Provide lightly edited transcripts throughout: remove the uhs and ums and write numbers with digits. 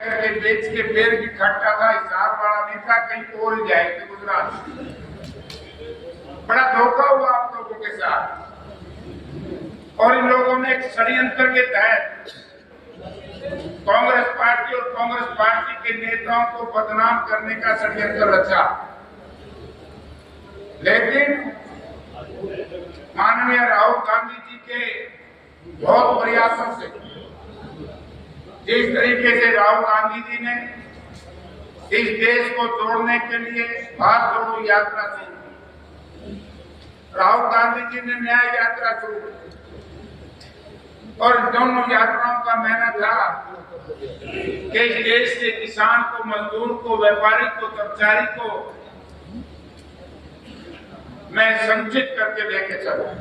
करके बेच के पेड़ की खट्टा था, हिसाब वाला नहीं था, कहीं और जाए थे गुजरात। बड़ा धोखा हुआ आप लोगों के साथ। और इन लोगों ने एक षड्यंत्र के तहत कांग्रेस पार्टी और कांग्रेस पार्टी के नेताओं को बदनाम करने का षड्यंत्र रचा। लेकिन माननीय राहुल गांधी जी के बहुत प्रयासों से, जिस तरीके से राहुल गांधी जी ने इस देश को जोड़ने के लिए भारत जोड़ो यात्रा शुरू की, राहुल गांधी जी ने न्याय यात्रा शुरू की, और दोनों यात्राओं का मेहनत था कि इस देश के किसान को, मजदूर को, व्यापारी को, कर्मचारी को मैं संचित करके लेके चलूं।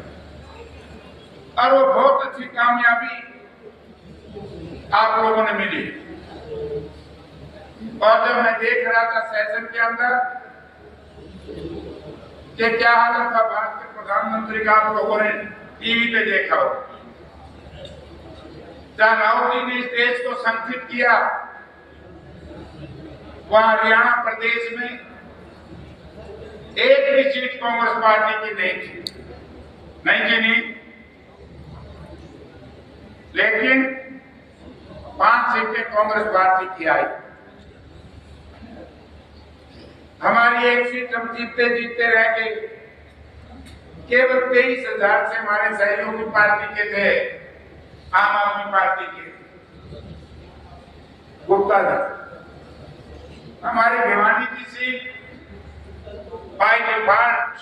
और वो बहुत अच्छी कामयाबी आप लोगों ने मिली। और जब मैं देख रहा था सेशन के अंदर कि क्या हालत था भारत के प्रधानमंत्री का, आप लोगों ने टीवी पे देखा हो, जहां राहुल जी ने इस देश को संगठित किया, वहां हरियाणा प्रदेश में एक भी सीट कांग्रेस पार्टी की नहीं थी, नहीं, लेकिन 5 सीटें कांग्रेस पार्टी की आई। हमारी एक सीट हम जीतते जीतते रह गए। केवल 23,000 से हमारे सहयोगी पार्टी के थे, आम आदमी पार्टी के गुप्ता जी। हमारी भिवानी की सीट बाय डिफॉल्ट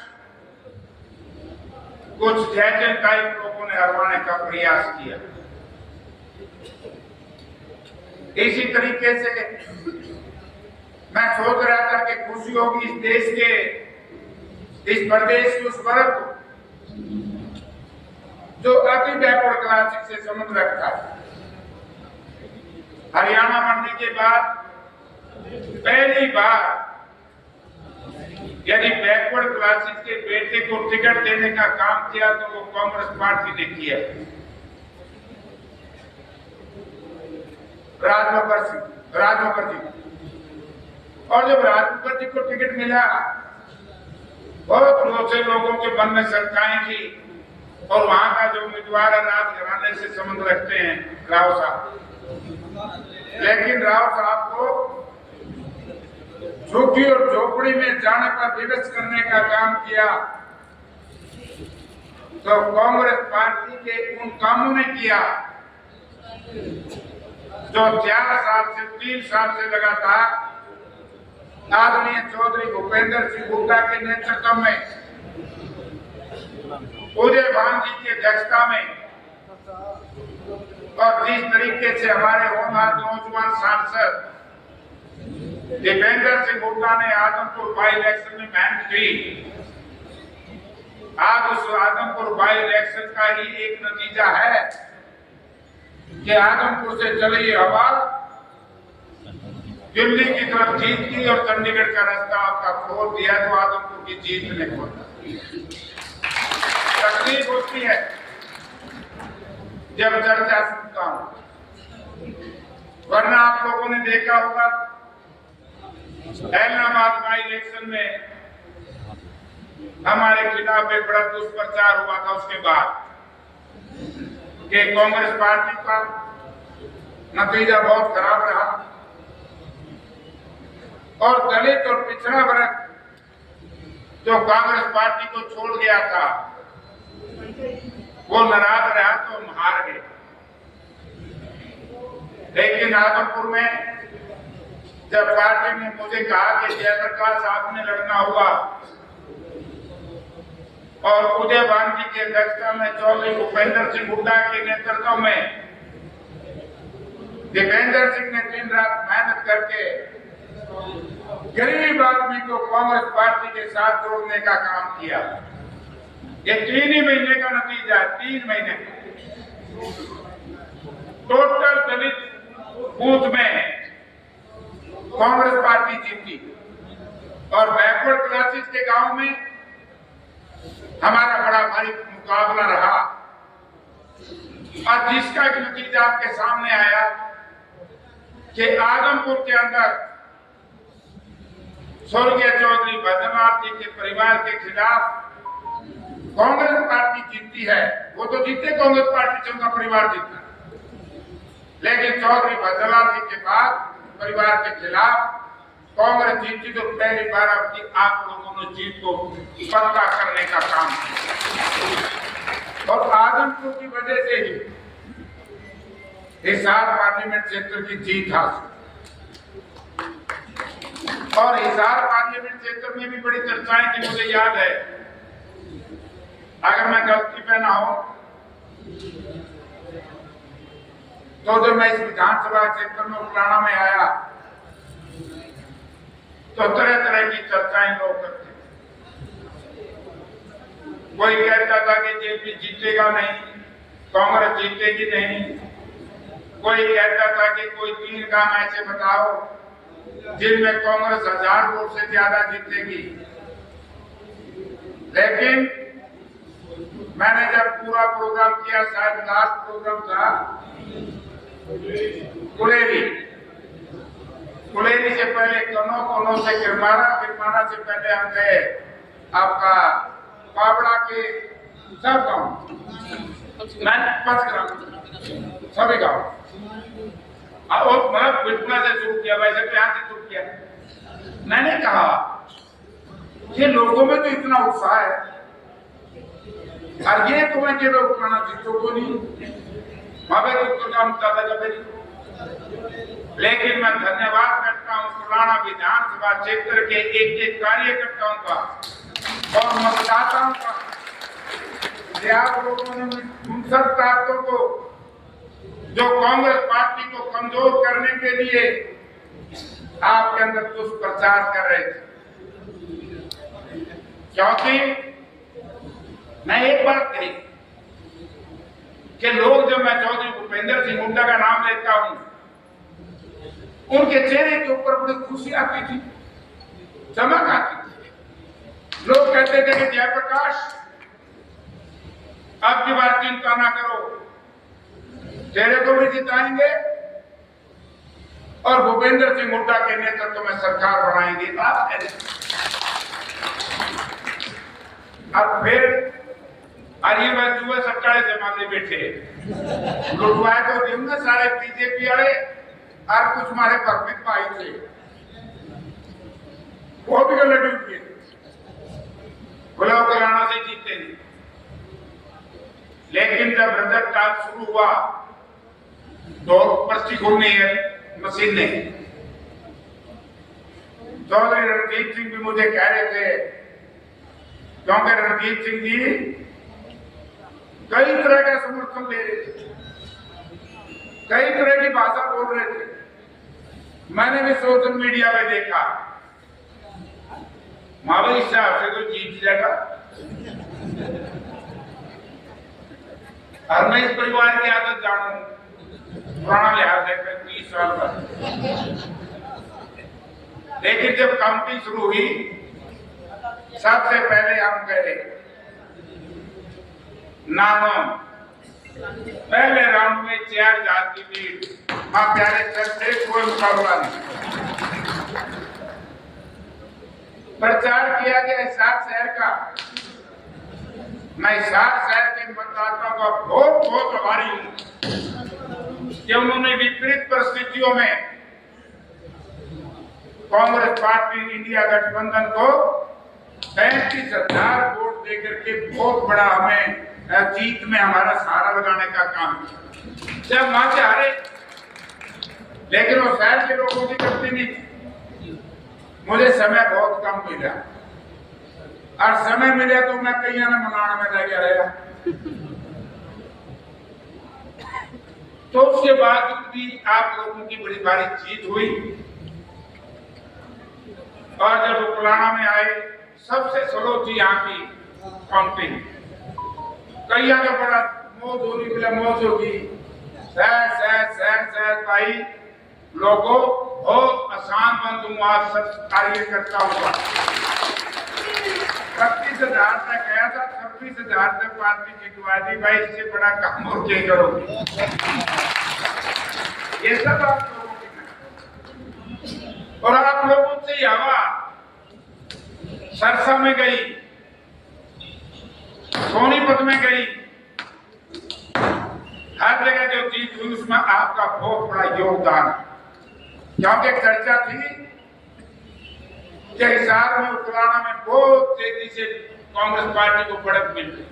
कुछ जैसे टाइप लोगों ने हरवाने का प्रयास किया। इसी तरीके से मैं सोच रहा था कि खुशी होगी इस देश के, इस प्रदेश के उस वर्ग को जो अति बैकवर्ड क्लास से संबंध रखता है। हरियाणा बनने के बाद पहली बार यदि बैकवर्ड क्लासेस के बेटे को टिकट देने का काम किया तो वो कांग्रेस पार्टी ने किया। राजमकर जी, और जब राजमकर जी को टिकट मिला, बहुत से लोगों के मन में शंकाएं थी, और वहां का जो उम्मीदवार है राजघराने से संबंध रखते हैं, राव साहब, लेकिन राव साहब को झुग्गी और झोपड़ी में जाने पर विवश करने का काम किया तो कांग्रेस पार्टी के उन कामों ने किया जो 4 साल से 3 साल से लगातार आदरणीय चौधरी भूपेंद्र सिंह हुड्डा के नेतृत्व में, उदय भान जी की अध्यक्षता में, और जिस तरीके से हमारे होनहार नौजवान सांसद दीपेंद्र सिंह हुड्डा ने आदमपुर बाई इलेक्शन में मेहनत की, आज उस आदमपुर बाई इलेक्शन का ही एक नतीजा है कि आदमपुर से चली हवा दिल्ली की तरफ जीत की और चंडीगढ़ का रास्ता आपका खोल दिया, तो आदमपुर की जीत ने खोला। तकलीफ होती है जब चर्चा सुनता हूं, वरना आप लोगों ने देखा होगा इलाहाबाद बाई इलेक्शन में हमारे खिलाफ एक बड़ा दुष्प्रचार हुआ था उसके बाद कि कांग्रेस पार्टी का नतीजा बहुत खराब रहा और दलित और पिछड़ा वर्ग जो कांग्रेस पार्टी को छोड़ गया था वो नाराज रहा तो हम हार गए। लेकिन आदमपुर में जब पार्टी ने मुझे कहा कि जयप्रकाश साहब ने लड़ना हुआ और उदय भान जी की अध्यक्षता में चौधरी भूपेंद्र सिंह हुड्डा के नेतृत्व में दीपेंद्र सिंह ने दिन रात मेहनत करके गरीब आदमी को कांग्रेस पार्टी के साथ जोड़ने का काम किया। ये 3 ही महीने का नतीजा है, 3 महीने टोटल दलित बूथ में कांग्रेस पार्टी जीती और बैकवर्ड क्लासेस के गांव में हमारा बड़ा भारी मुकाबला रहा और जिसका नतीजा आपके सामने आया कि आदमपुर के अंदर स्वर्गीय चौधरी भजनलाल जी के परिवार के खिलाफ कांग्रेस पार्टी जीतती है। वो तो जीते कांग्रेस पार्टी से, उनका परिवार जीता, लेकिन चौधरी भजनलाल जी के बाद परिवार के खिलाफ कांग्रेस जीती तो पहली बार अब की आप लोगों ने जीत को पक्का करने का काम किया और आदमपुर की वजह से ही हिसार पार्लियामेंट क्षेत्र की जीत हासिल। और हिसार पार्लियामेंट क्षेत्र में भी बड़ी चर्चाएं थी, मुझे याद है, अगर मैं गलती पे ना हो तो जब मैं इस विधानसभा क्षेत्र में उकलाना में आया तो तरह तरह की चर्चाएं लोग करते थे। कोई कहता था कि जेपी जीतेगा नहीं, कांग्रेस जीतेगी नहीं, कोई कहता था कि कोई 3 काम ऐसे बताओ जिनमें कांग्रेस 1000 वोट से ज्यादा जीतेगी। लेकिन मैंने जब पूरा प्रोग्राम किया, शायद लास्ट प्रोग्राम था कुलेरी से पहले कनो से किरमारा से पहले हम गए आपका पावड़ा के सब गाँव, सभी गाँव, और मतलब बिल्कुल से शुरू किया, वैसे तो यहाँ से शुरू किया। मैंने कहा ये लोगों में तो इतना उत्साह है और ये तुम्हें केवल उठाना जीतो को नहीं, वहां तो काम ज्यादा कभी। लेकिन मैं धन्यवाद करता हूँ पुराना विधानसभा क्षेत्र के एक कार्यकर्ताओं का और मतदाताओं का, आप लोगों ने उन सब ताकतों को जो कांग्रेस पार्टी को कमजोर करने के लिए आपके अंदर दुष्प्रचार कर रहे थे। क्योंकि मैं एक बात कही कि लोग, जब मैं चौधरी भूपेंद्र सिंह हुड्डा का नाम लेता हूं, उनके चेहरे के ऊपर बड़ी खुशी आती थी, चमक आती थी। लोग कहते थे कि जयप्रकाश अब की बार चिंता ना करो, तेरे को भी जिताएंगे और भूपेंद्र सिंह हुड्डा के नेतृत्व में सरकार बनाएंगे। अब फिर अरे जुए सट्टाले जमाने बैठे लुटवाए तो जिनमें सारे बीजेपी वाले और कुछ हमारे भगवित भाई थे, वो भी लड़े हुए गुलाब कलाना से जीते नहीं। लेकिन जब रजत काल शुरू हुआ तो पर्ची खोलनी है मशीन ने। चौधरी रणजीत सिंह भी मुझे कह रहे थे, क्योंकि रणजीत सिंह जी कई तरह का समर्थन ले रहे थे, कई तरह की भाषा बोल रहे थे। मैंने भी सोशल मीडिया पे देखा, मावई साहब से तो जीत जाएगा। और मैं इस परिवार की आदत जानू, पुराना लिहाज है 30 साल का। लेकिन जब काउंटिंग शुरू हुई, सबसे पहले हम गए नाम, पहले राउंड में 4000 की लीड, मां प्यारे सर से कोई मुकाबला नहीं। प्रचार किया गया हिसार शहर का। मैं हिसार शहर के मतदाताओं का बहुत बहुत आभारी हूं कि उन्होंने विपरीत परिस्थितियों में कांग्रेस पार्टी इंडिया गठबंधन को 35,000 वोट देकर के बहुत बड़ा हमें जीत में हमारा सहारा लगाने का काम किया। जब वहां से हारे, लेकिन वो शहर के लोगों की गलती नहीं थी। मुझे समय बहुत कम मिला और समय मिला तो मैं कहीं ना मनाने में लग गया। तो उसके बाद भी आप लोगों की बड़ी भारी जीत हुई और जब उपलाना में आए, सबसे स्लो थी यहाँ की काउंटिंग। कई जगह बड़ा मौज होगी, सहज भाई लोगों बहुत आसान बंद हुआ, सब कार्यकर्ता हुआ। 35,000 तक गया था, 26,000 तक पार्टी जितवा दी। भाई इससे बड़ा काम और क्या करोगे? ये सब आप लोगों की और आप लोगों से ही हवा सरसा में गई, सोनीपत में गई, हर जगह जो चीज हुई उसमें आपका बहुत बड़ा योगदान। क्योंकि चर्चा थी कि हिसार में उतराना में बहुत तेजी से कांग्रेस पार्टी को बढ़त मिल गई।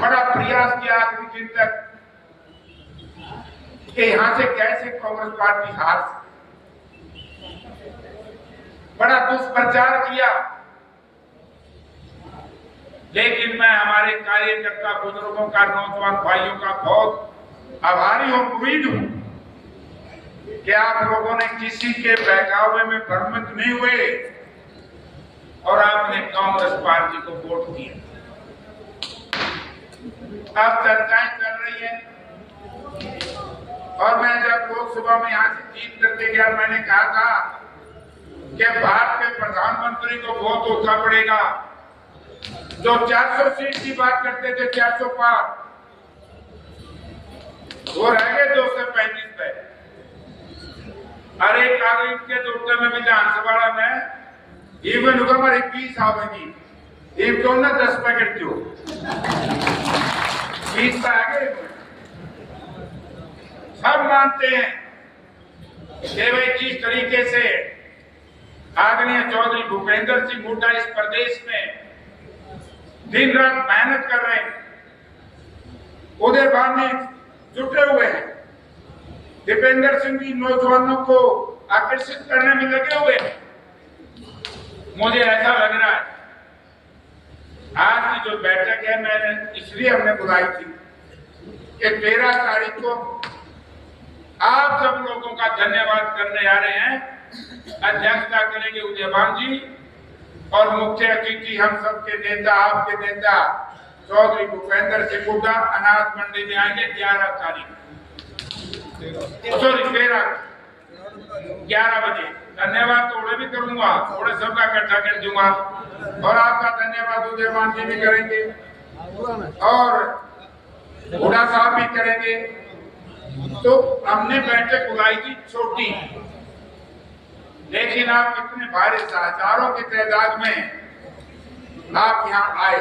बड़ा प्रयास किया आखिरी दिन तक कि यहां से कैसे कांग्रेस पार्टी हार सकती, बड़ा दुष्प्रचार किया। लेकिन मैं हमारे कार्यकर्ता बुजुर्गों का, नौजवान भाइयों का बहुत आभारी हूं, उम्मीद हूं कि आप लोगों ने किसी के बहकावे में भ्रमित नहीं हुए और आपने कांग्रेस पार्टी को वोट दिया। अब चर्चाएं चल रही है और मैं जब लोकसभा में यहां से जीत करके गया, मैंने कहा था कि भारत के प्रधानमंत्री को वोट उठा पड़ेगा। जो 400 सीट की बात करते थे, 400 पार, वो रह गए 235 पे। अरे कागज के दूसरे में विधानसभा में इवन होगा हमारी 20 आवेगी, एक तो ना 10 पैकेट जो 20 पे आ गए। सब मानते हैं कि भाई जिस तरीके से आदरणीय चौधरी भूपेंद्र सिंह हुड्डा इस प्रदेश में दिन रात मेहनत कर रहे हैं, उदय भानु जुटे हुए हैं, दीपेंद्र सिंह भी नौजवानों को आकर्षित करने में लगे हुए हैं। मुझे ऐसा लग रहा है आज की जो बैठक है, मैंने इसलिए हमने बुलाई थी कि 13 तारीख को आप सब लोगों का धन्यवाद करने आ रहे हैं। अध्यक्षता करेंगे उदय भानु जी और मुख्य अतिथि हम सबके नेता, आपके नेता चौधरी भूपेंद्र सिंह हुड्डा अनाज मंडी में आएंगे 11 तारीख, सॉरी 11 बजे। धन्यवाद थोड़े भी करूंगा, थोड़े सबका इकट्ठा कर दूंगा और आपका धन्यवाद उदय भानु जी भी करेंगे और हुड्डा साहब भी करेंगे। तो हमने बैठक बुलाई थी छोटी, लेकिन आप इतने भारी हजारों की तादाद में आप यहाँ आए।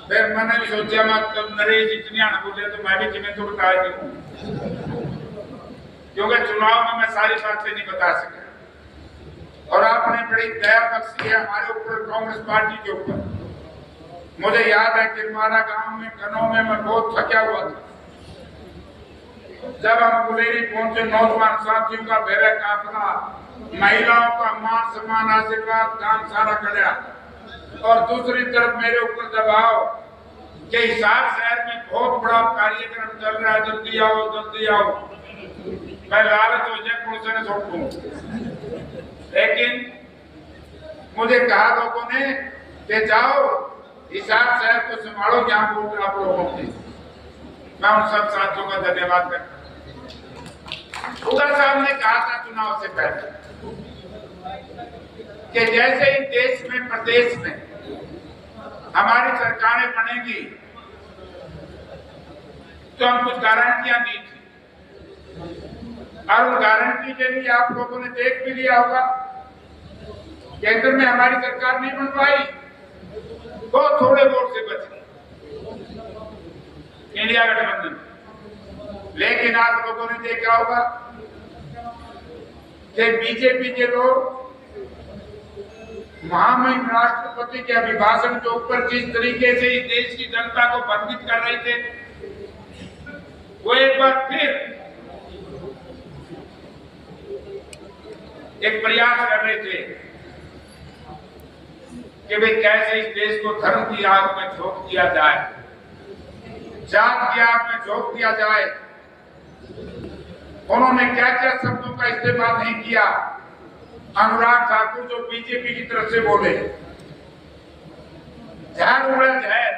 फिर मैंने भी सोचा मतलब नरेश इतनी आना बोले तो मैं भी तुम्हें तो बता दूं, क्योंकि चुनाव में मैं सारी बातें नहीं बता सका और आपने बड़ी दया बख्शी है हमारे ऊपर, कांग्रेस पार्टी के ऊपर। मुझे याद है कि हमारा गांव में कनौ में मैं बहुत थका हुआ था। जब हम गुलेरी पहुंचे, नौजवान साथियों का भव्य काफिला, महिलाओं का मान सम्मान आशीर्वाद काम सारा खड़ा और दूसरी तरफ मेरे ऊपर दबाव कि हिसार शहर में बहुत बड़ा कार्यक्रम चल रहा है, जल्दी आओ जल्दी आओ। मैं लालच हो जाए पुलिस ने छोड़ दूं, लेकिन मुझे कहा लोगों ने कि जाओ हिसार शहर को संभालो, जहां वोट आप लोगों की। मैं उन सब साथियों का धन्यवाद करता हूं। हुड्डा साहब ने कहा था चुनाव से पहले कि जैसे ही देश में, प्रदेश में हमारी सरकारें बनेगी तो हम कुछ गारंटियां दी थी और उन गारंटी के लिए आप लोगों ने देख भी लिया होगा। केंद्र में हमारी सरकार नहीं बन पाई, बहुत थोड़े वोट से बच गई इंडिया गठबंधन। लेकिन आप लोगों ने देखा होगा कि बीजेपी के लोग महामहिम राष्ट्रपति के अभिभाषण के ऊपर जिस तरीके से इस देश की जनता को भ्रमित कर रहे थे, वो एक बार फिर एक प्रयास कर रहे थे कि भाई कैसे इस देश को धर्म की आग में झोंक दिया जाए, जात की आग में झोंक दिया जाए। उन्होंने क्या क्या शब्दों का इस्तेमाल नहीं किया। अनुराग ठाकुर जो बीजेपी की तरफ से बोले, जहर उड़ा जहर,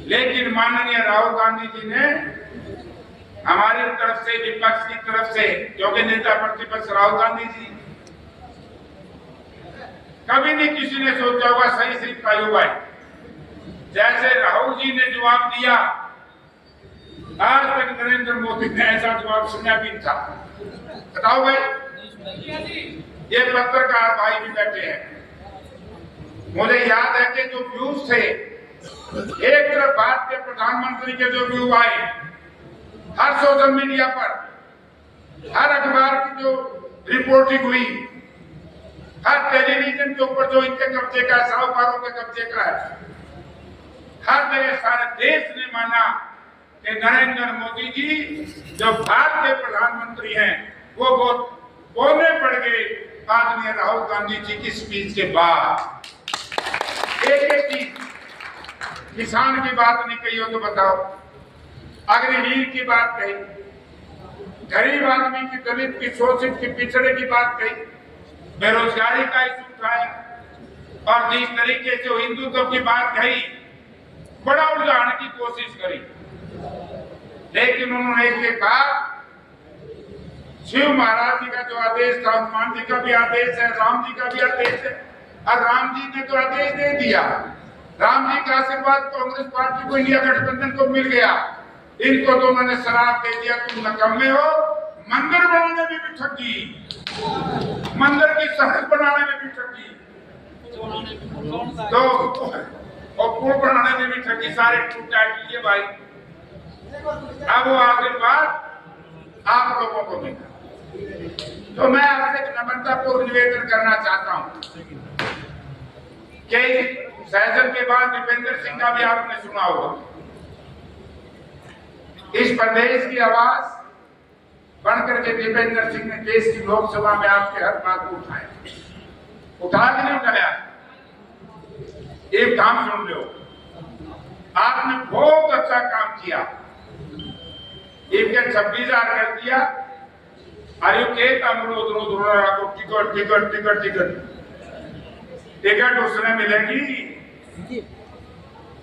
लेकिन माननीय राहुल गांधी जी ने हमारी तरफ से, विपक्ष की तरफ से, क्योंकि नेता प्रतिपक्ष राहुल गांधी जी, कभी नहीं किसी ने सोचा होगा सही सही पाई हुआ है। जैसे राहुल जी ने जवाब दिया आज तक नरेंद्र मोदी ने ऐसा जवाब सुना भी था। बताओ भाई, ये पत्रकार भाई भी बैठे हैं। मुझे याद है कि जो व्यूज थे, एक तरफ भारतीय प्रधानमंत्री के जो व्यू आए हर सोशल मीडिया पर, हर अखबार की जो रिपोर्टिंग हुई, हर टेलीविजन के ऊपर जो इनके कब्जे का, साहूकारों के कब्जे का है, हर जगह सारे देश ने माना कि नरेंद्र मोदी जी जो भारतीय प्रधानमंत्री हैं वो बहुत कोने पड़ गए आदरणीय राहुल गांधी जी की स्पीच के बाद। एक एक चीज, किसान की बात नहीं कही हो तो बताओ, अग्निवीर की बात कही, गरीब आदमी की, दलित की, शोषित की, पिछड़े की बात कही, बेरोजगारी का इशू उठाया, और जिस तरीके से हिंदुत्व की बात कही बड़ा उलझाने की कोशिश करी। लेकिन उन्होंने एक बात, शिव महाराज जी का जो आदेश था, हनुमान जी का भी आदेश है, राम जी का भी आदेश है, और राम जी ने तो आदेश दे दिया। राम जी का आशीर्वाद कांग्रेस पार्टी को, इंडिया गठबंधन को मिल गया। इनको तो उन्होंने शराब दे दिया, तुम नकम्मे हो, मंदिर बनाने में भी ठगी, मंदिर की सड़क बनाने में भी ठगी, तो और पुल बनाने में भी ठगी, सारे टूट लिए भाई। अब वो आशीर्वाद आप लोगों को मिला। तो मैं आपसे नम्रतापूर्वक निवेदन करना चाहता हूं कि सैजन के बाद दीपेंद्र सिंह का भी आपने सुना होगा। इस प्रदेश की आवाज बनकर के दीपेंद्र सिंह ने देश की लोकसभा में आपके हर बात को उठाया, उठा के नहीं उठाया। एक काम सुन लो, आपने बहुत अच्छा काम किया, इनके 26,000 कर दिया। अरे के को ticket ticket ticket ticket ticket उसने मिलेगी।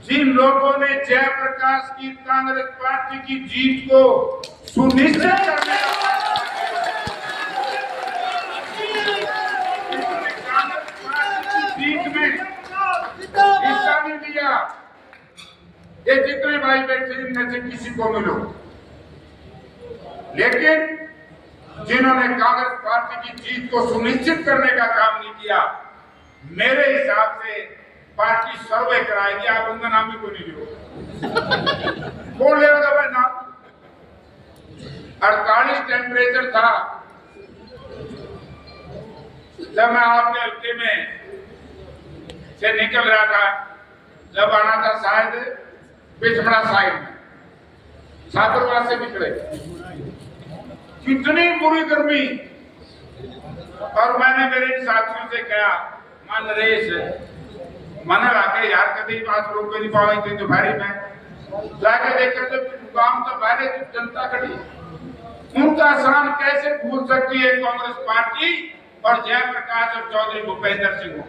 जिन लोगों ने जयप्रकाश की कांग्रेस पार्टी की जीत को सुनिश्चित करने का कांग्रेस पार्टी की जीत में हिस्सा नहीं लिया, ये जितने भाई बैठे इनमें से किसी को मिलो, लेकिन जिन्होंने कांग्रेस पार्टी की जीत को सुनिश्चित करने का काम नहीं किया, मेरे हिसाब से पार्टी सर्वे कराएगी। आप उनका नाम भी कोई नहीं लियो, कौन लेगा भाई नाम? 48 टेम्परेचर था जब मैं आपके हल्के में से निकल रहा था, जब आना था शायद पिछड़ा साइड में, छात्रावास से निकले, कितनी बुरी गर्मी। और मैंने मेरे साथियों से कहा, मान रेस मन लाके यार कभी बात रोक नहीं पाई थी दोपहरी में जाके देखा तो गांव तो बाहर जनता खड़ी, उनका शान कैसे भूल सकती है कांग्रेस पार्टी और जयप्रकाश और चौधरी भूपेंद्र सिंह को।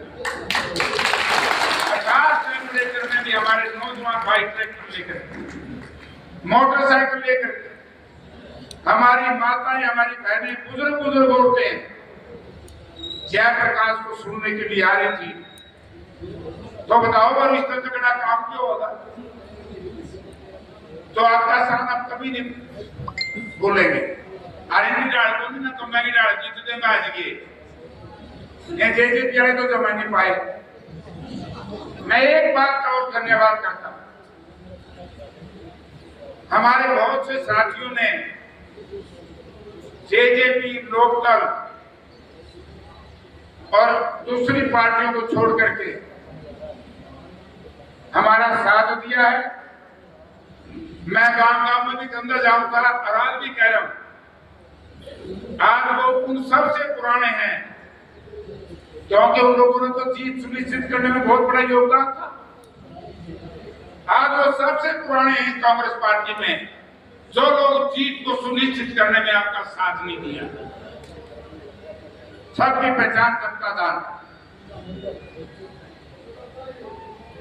50 टेम्परेचर में भी हमारे नौजवान भाई ट्रैक्टर लेकर, मोटरसाइकिल लेकर, हमारी माताएं, हमारी बहनें, बुजुर्ग औरतें जयप्रकाश को सुनने के लिए आ रही थी। तो बताओ और इस तरह का काम क्यों होगा? तो आपका शान आप कभी नहीं बोलेंगे। अरे नहीं डाल तो ना तो मैं नहीं डाल जीत देंगे आज के ये जीत जाए तो जमा नहीं पाए। मैं एक बात का और धन्यवाद करता हूं, हमारे बहुत से साथियों ने जेजेपी, लोकदल और दूसरी पार्टियों को छोड़ करके हमारा साथ दिया है। मैं गांव में भी अंदर जाऊंगा और आज भी कह रहा हूं, आज वो उन सबसे पुराने हैं क्योंकि उन लोगों ने तो जीत सुनिश्चित करने में बहुत बड़ा योगदान था। आज वो सबसे पुराने हैं कांग्रेस पार्टी में जो लोग जीत को सुनिश्चित करने में आपका साथ नहीं दिया। सबकी पहचान सबका दान,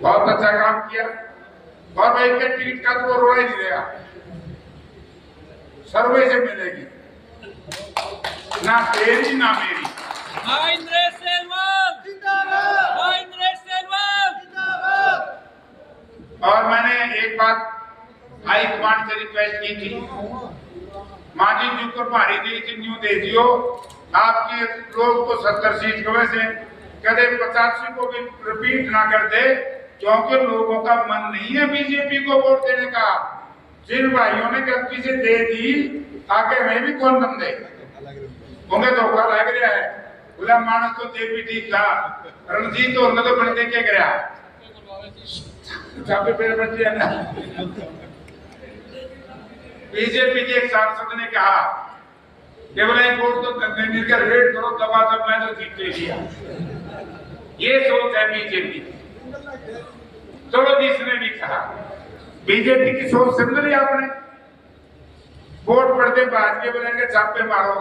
बहुत अच्छा काम किया। और भाई के टिकट का तो रोड़ा ही नहीं रहेगा, सर्वे से मिलेगी, ना तेरी ना मेरी। महेंद्र सेलवाल जिंदाबाद, महेंद्र सेलवाल जिंदाबाद। और मैंने एक बात हाई कमांड से रिक्वेस्ट की थी, माजी जी को भारी दी थी, न्यू दे दियो आपके लोग को 70 सीट को वैसे कदे 85 को भी रिपीट ना कर दे, क्योंकि लोगों का मन नहीं है बीजेपी को वोट देने का। जिन भाइयों ने गलती से दे दी, आगे मैं भी कौन बन दे, उन्हें धोखा लग रहा है। बोला मानस तो देवी ठीक था, रणजीत तो उन्हें तो बन दे के गया छापे पे बच्चे है ना। बीजेपी के एक सांसद ने कहा केवल एक वोट तो देने का रेट करो, दबा तब मैं तो जीत लिया। ये सोच है बीजेपी। चलो जिसने भी कहा बीजेपी की सोच समझ ली आपने। वोट पड़ते बाद के बोलेंगे छापे मारो,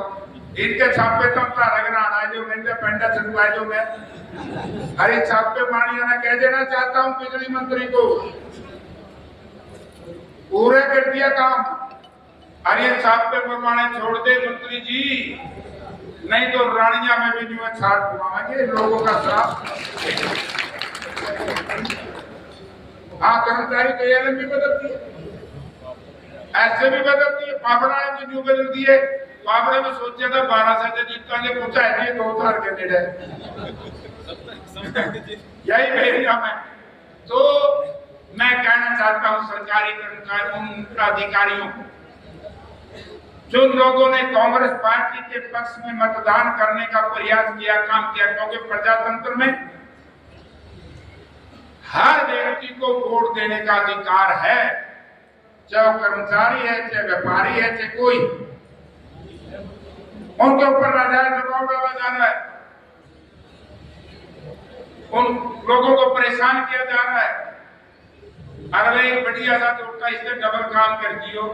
इनके छापे तो रगना जो इनका पेंडा छुटवा जो मैं अरे छापे मारिया ना कह देना चाहता हूँ बिजली मंत्री को, पूरे कर दिया काम। अरे छापे बनवाने छोड़ दे मंत्री जी, नहीं तो रानिया में भी जो छाट बनवाएंगे लोगों का श्राप। हाँ कर्मचारी तो एलएम भी बदलती है, ऐसे भी बदलती है। पापड़ा ने जो बदल दिए, पापड़े में सोचा था 12 से जीतेंगे, पूछा है 2,000 कैंडिडेट यही मेरी है। तो मैं कहना चाहता हूं सरकारी कर्मचारियों अधिकारियों को, जो लोगों ने कांग्रेस पार्टी के पक्ष में मतदान करने का प्रयास किया, काम किया, क्योंकि प्रजातंत्र में हर व्यक्ति को वोट देने का अधिकार है, चाहे कर्मचारी है, चाहे व्यापारी है, चाहे कोई। उनके ऊपर नाजायज दबाव डाला जा रहा है, उन लोगों को परेशान किया जा रहा है। अगले एक बढ़िया सा तो उनका इससे डबल काम कर दियो,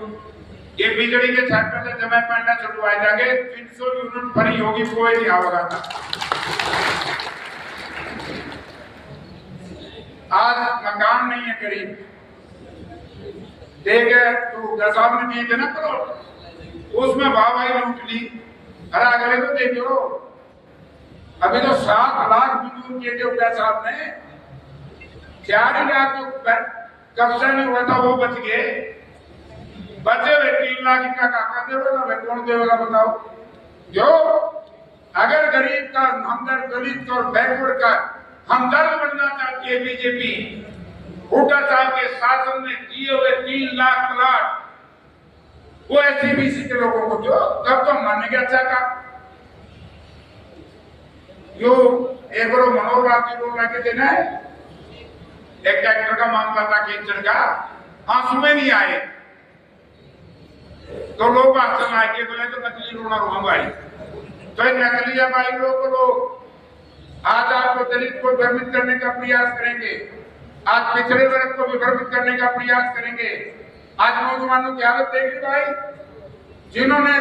ये बिजली के छात्र से जमा पैंडा छुटवाए जाके 300 यूनिट फ्री होगी, कोई नहीं आवेगा। आज मकान नहीं है गरीब, देखे तो गसाब में दिए थे ना करोड़, उसमें भाई लूट ली। अरे अगले तो देखो अभी तो 7 लाख मंजूर किए थे गसाब ने, 4 लाख जो कब्जा नहीं हुआ था वो बच गए, बचे हुए 3 लाख इनका काका देगा, वे कौन देगा बताओ। जो अगर गरीब का हमदर्द, दलित और बैकवर्ड का हमदर्द बनना चाहती है बीजेपी, हुड्डा साहब के शासन में दिए हुए 3 लाख प्लाट वो एससीबीसी के लोगों को जो तब तो मानेंगे अच्छा का। जो एक बार मनोहर लाल जी को लाके देना है, एक ट्रैक्टर का मामला था केंद्र का, आंसू में नहीं आए तो लोग आंसू आए के बोले तो नकली रोना रोना भाई, तो नकली है भाई लोग आज आपको दलित को भ्रमित करने का प्रयास करेंगे, आज पिछड़े वर्ग को भी भ्रमित करने का प्रयास करेंगे। आज नौजवानों की हालत देखिए भाई, जिन्होंने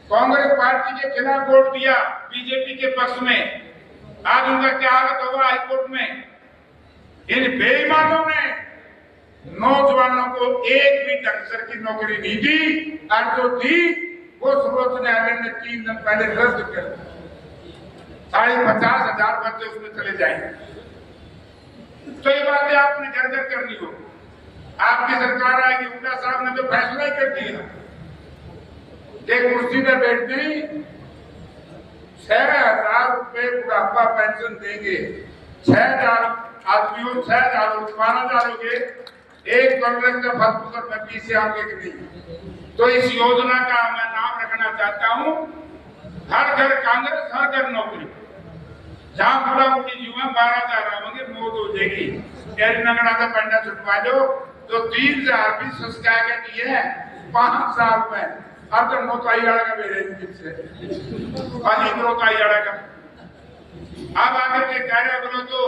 कांग्रेस पार्टी के खिलाफ वोट दिया बीजेपी के पक्ष में, आज उनका क्या हालत होगा हाईकोर्ट में। इन बेईमानों ने नौजवानों को एक भी डॉक्टर की नौकरी नहीं दी, और जो दी वो सर्वोच्च न्यायालय ने 3 दिन पहले रद्द कर दी। 50,500 बच्चे उसमें चले जाएंगे। तो ये बातें आपने घर घर करनी हो, आपकी सरकार आएगी, हुड्डा साहब ने तो फैसला ही कर दिया, एक कुर्सी पर बैठते ही 6,000 रुपए बुढ़ापा पेंशन देंगे, 6,000 आदमियों 6,000 12,000 हो गए, एक कांग्रेस का फल में पीछे आगे कि नहीं। तो इस योजना का मैं नाम रखना चाहता हूं, हर घर कांग्रेस, हर घर नौकरी। जहां बड़ा बुढ़ी जुआ 12,000 आओगे, मौत हो जाएगी। नगड़ा का पंडा छुटवा दो तो 3,000 भी सस्ता के दिए 5 साल में। अब तो नौताई का मेरे से नौताई का अब आगे के कार्य बोलो तो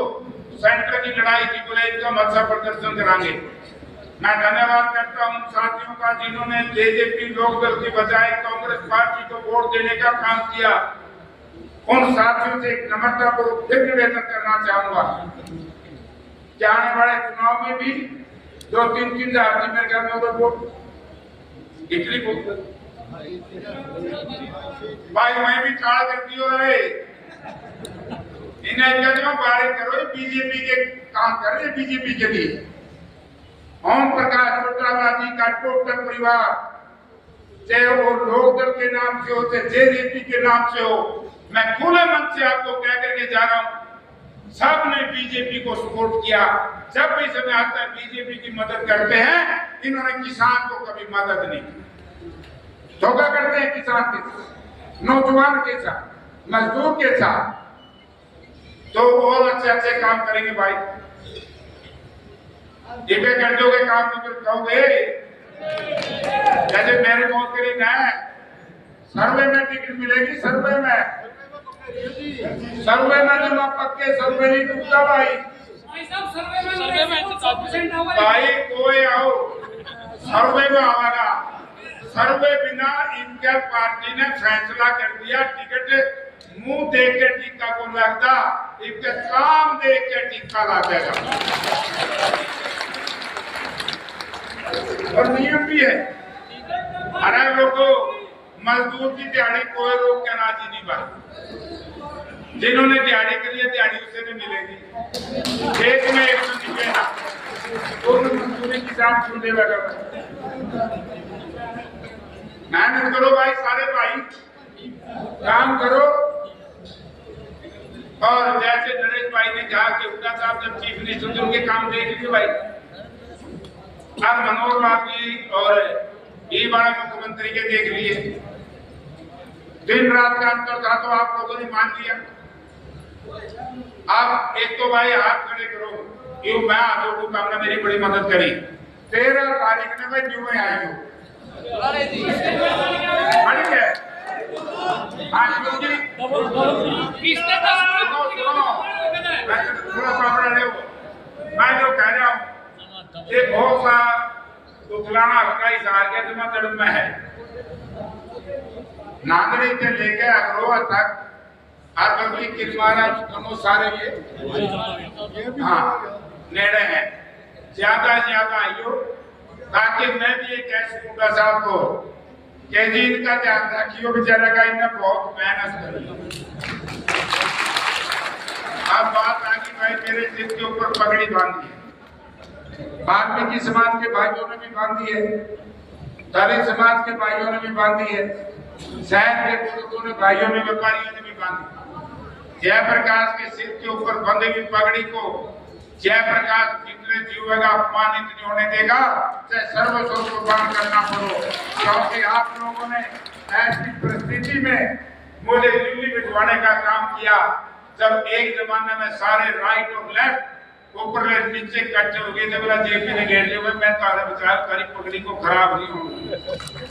सेंटर की लड़ाई की बोले एकदम अच्छा प्रदर्शन कराएंगे। मैं धन्यवाद करता हूं साथियों का जिन्होंने जेजेपी लोकदल की बजाय कांग्रेस पार्टी को वोट देने का काम किया। उन साथियों से एक नम्रता को फिर निवेदन करना चाहूंगा कि आने वाले चुनाव में भी 2-3 हजार मेरे घर में वोट इतनी वोट भाई मैं भी काल कर दियो रहे इन्हें कदमों बारे करो, बीजेपी के काम कर रहे बीजेपी के लिए। ओम प्रकाश चौटाला जी का टोटल परिवार, चाहे वो लोकदल के नाम से हो, चाहे जेजेपी के नाम से हो, मैं खुले मन से आपको कह करके जा रहा हूं, सब ने बीजेपी को सपोर्ट किया। जब भी समय आता है बीजेपी की मदद करते हैं, इन्होंने किसान को कभी मदद नहीं की। धोखा करते हैं किसान के साथ, नौजवान के साथ, मजदूर के साथ। तो और अच्छे अच्छे काम करेंगे भाई, ये कर दोगे काम तो फिर कहोगे जैसे मेरे मौत के लिए है, सर्वे में टिकट मिलेगी, सर्वे में जब आप पक्के सर्वे नहीं टूटता भाई। भाई कोई आओ सर्वे में आवागा, सर्वे बिना इनके पार्टी ने फैसला कर दिया, टिकट मुंह देख के टिक्का को लगता, इनके काम देख के टिक्का लगेगा। और नियम भी है, अरे लोगों मजदूर की दिहाड़ी कोई रोक के राजी नहीं भाई, जिन्होंने दिहाड़ी करी है दिहाड़ी उसे नहीं मिलेगी। एक में एक तो निकलेगा, तो मजदूरी किसान छूने लगा। मेहनत करो भाई, सारे भाई काम करो। और जैसे नरेश भाई ने कहा कि हुड्डा साहब जब चीफ मिनिस्टर थे उनके काम देख लीजिए भाई। अब मनोहर लाल जी और ये बड़ा मुख्यमंत्री के देख लिए, दिन रात का अंतर था तो आप लोगों ने मान लिया। अब एक तो भाई हाथ खड़े करो, क्यों मैं हाथों को काम ने मेरी बड़ी मदद करी। 13 तारीख ने मैं न्यू में आई हूँ, मैं जो कह रहा हूँ ये बहुत सा उखलाना हल्का ही सहार के जमा तड़ में है। नागरी से लेके अग्रोहा तक हर बगली किरमारा सारे ये हाँ नेड़े हैं, ज्यादा ज्यादा आइयो, ताकि मैं भी ये कह सकूं हुड्डा साहब को कि जी इनका ध्यान रखियो, बेचारा का इन्हें बहुत मेहनत करी। अब बात आ गई भाई मेरे सिर के ऊपर पगड़ी बांधी है, वाल्मीकि समाज के भाइयों ने भी बांधी है, दलित समाज के भाइयों ने भी बांधी है, शहर के बुजुर्गों ने, भाइयों ने, व्यापारियों ने भी बांधी। जयप्रकाश के सिर के ऊपर बंधी हुई पगड़ी को जयप्रकाश जितने जीवेगा अपमानित नहीं होने देगा, चाहे सर्वस्व कुर्बान करना पड़ो। क्योंकि आप लोगों ने ऐसी परिस्थिति में मुझे दिल्ली भिजवाने का काम किया जब एक जमाने में सारे राइट और लेफ्ट ऊपर नीचे कट हो गए थे, मेरा जेपी ने घेर लिया, मैं तारा विचार करी पगड़ी को खराब नहीं होगा।